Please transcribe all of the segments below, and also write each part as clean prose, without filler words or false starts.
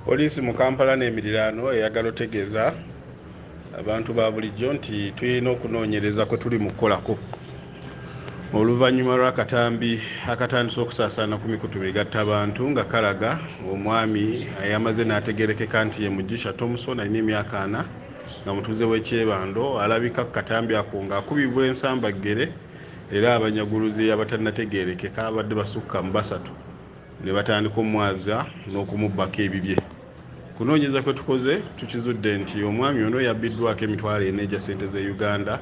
Poliisi mu Kampala n'emiriraano eyagala otegeeza abantu ba bulijjo nti tulina okunoonyereza kwe tuli mu kukolako oluvannyuma lw'akatambi akatandise okusaasaana ku mikutu migatta abantu nga kalaga omwami ayamaze n'ategeerekeka nti ye Mugisha Thompson alina emyaka 4 nga mutuuze w'ekyebando alabika ku katambi ako ng'akubibwa ensambaggere era abanyaguluzi abatannategeerekeka abadde basukka mu 3 ne batandika omwaza n'okumubbako ebibye. Kunoonyeza kwe tukoze tukizudde nti omwami ono yabbiddwako emitwalo 4 egya ssente ze Uganda,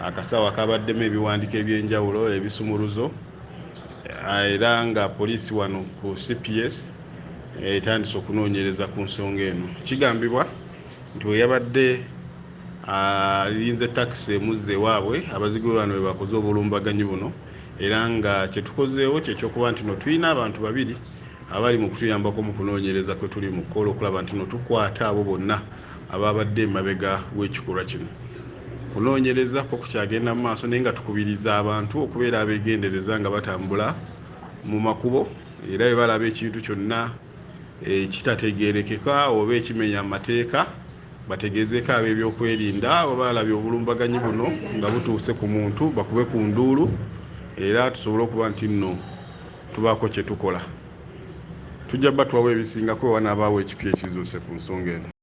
akasawo akabaddemu ebiwandiiko eby'enjawulo ebisumuluzo, era nga poliisi wano ku CPS etandise okunoonyereza ku nsonga eno. Kigambibwa nti we yabadde alinze takisi emuzze ewaabwe abazigu bano bwe bakoze obulumbaganyi buno, era nga kye tukozeewo kye ky'okuba nti no tulina abantu 2 abali mu kutuyambako mu kunoonyereza kwe tuli mu kukola okulaba nti no tukwata abo bonna ababadde emabega w'ekikolwa kino. Kunoonyereza ko kukyagenda mu maaso naye nga tukubiriza abantu okubeera abeegendereza nga batambula mu makubo era bwe balaba ekintu kyonna ekitategeerekeka oba ekimenya amateeka bategeezeeko ab'ebyokwerinda oba balabye obulumbaganyi buno nga butuuse ku muntu bakube ku nduulu era tusobole okuba nti nno tubaako kye tukola. Tujja batuwawo ebisingako wanabaawo ekipya ekizuuse ku nsonga eno.